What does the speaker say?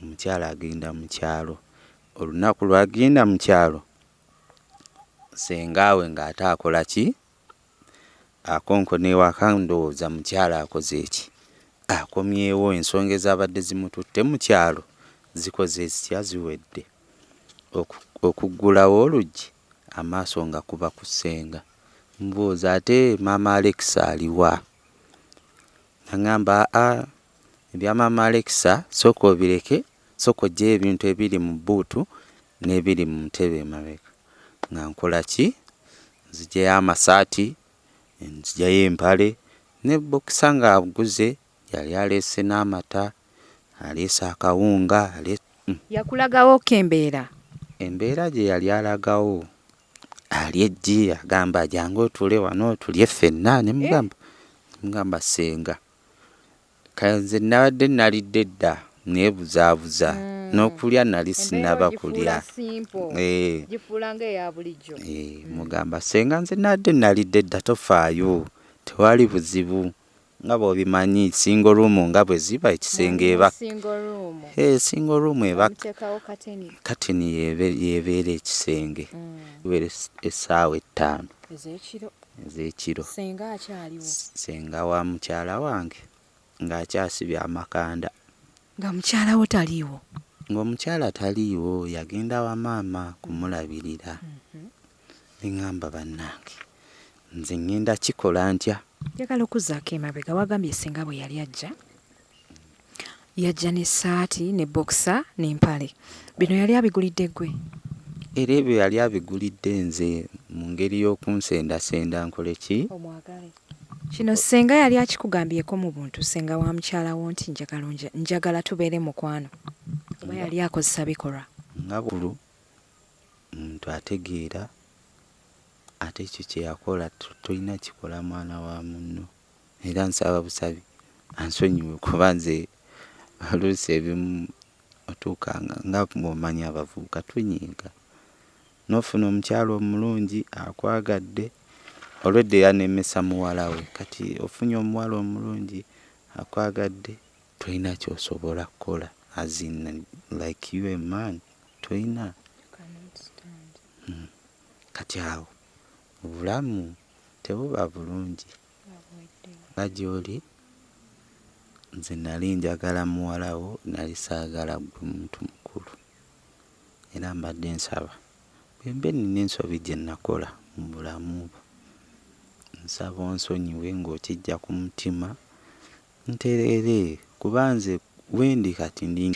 omukyala agenda mu kyalo. Olunaku lwagenda mu kyalo senga we ng'ate akola ki? Akonkona ewaka ndowooza mukyala akoze eki? Akomyewo, ensonga ezabadde zimututte mu kyalo zikoze zitya? Ziwedde. Okuggulawo oluggi amaaso nga kuba ku Senga. Mbuuza ate maama Alexa aliwa? Nagamba ebya maama Alexa sooka obireke, sooka oggyeyo ebintu ebiri mu bbuutu n'ebiri mu ntebe emabega. Nga nkola ki? Nzigyayo amasaati, nzigyayo empale ne bokisa ng'aguze. Yali aleese n'amata, aleese akawunga, yakulagawo ko embeera? Embeera gye yali alagawo ali eggi, agamba jangu otule wano tulye ffenna. Ne mugamba Senga, kanze nabadde nalidde dda neebuzaabuza n'okulya nali sinaba kulya. Gifuula ng'eya bulijjo. Mugamba Senga, nze nabadde nalidde dda, tofaayo, tewali buzibu. Nga bw'obimanyi single room nga bwe ziba ekisenge eba single room eba kateni yebeera ekisenge. Were essaawa 5 ez'ekiro. Senga akyaliwo? Senga wa mukyala wange ng'akyasibye amakanda. Nga mukyala wo taliiwo? Ng'omukyala taliiwo, yagenda wa maama kumulabirira. Neŋŋamba bannange nze ŋŋenda kikola ntya? Njagala okuzzaako emabega. Wagambye Senga bwe yali ajja, yajja n'essaati ne bokisa n'empale. Bino yali abigulidde ggwe? Era ebyo yali abigulidde nze mu ngeri y'okunsendasenda nkole ki? Omwagale. Kino Senga yali akikugambyeko mu buntu, Senga wa mukyala wo, nti njagala tubeere mukwano? Oba yali akozesa bikolwa? Nga bulu omuntu ategeera ate ekyo kye yakola tolina kikola mwana wa munno. Era nsaba busabi ansonyiwe kuba nze oluusi ebimu otuuka nga bw'omanyi abavubuka tunyiiga. N'ofuna omukyala omulungi akwagadde, olwedde yanemesa muwala we, kati ofunye omuwala omulungi akwagadde, tolina ky'osobola kukola. As in like you a man, tolina. Kati awo obulamu tebuba bulungi. Nga gy'oli nze nali njagala muwala wo, nali saagala gwe muntu mukulu. Era mbadde nsaba bwembe nina ensobi gye nakola mu bulamu bwo, nsaba onsonyiwe ng'okijja ku mutima ntereere, kuba nze wendi kati ndi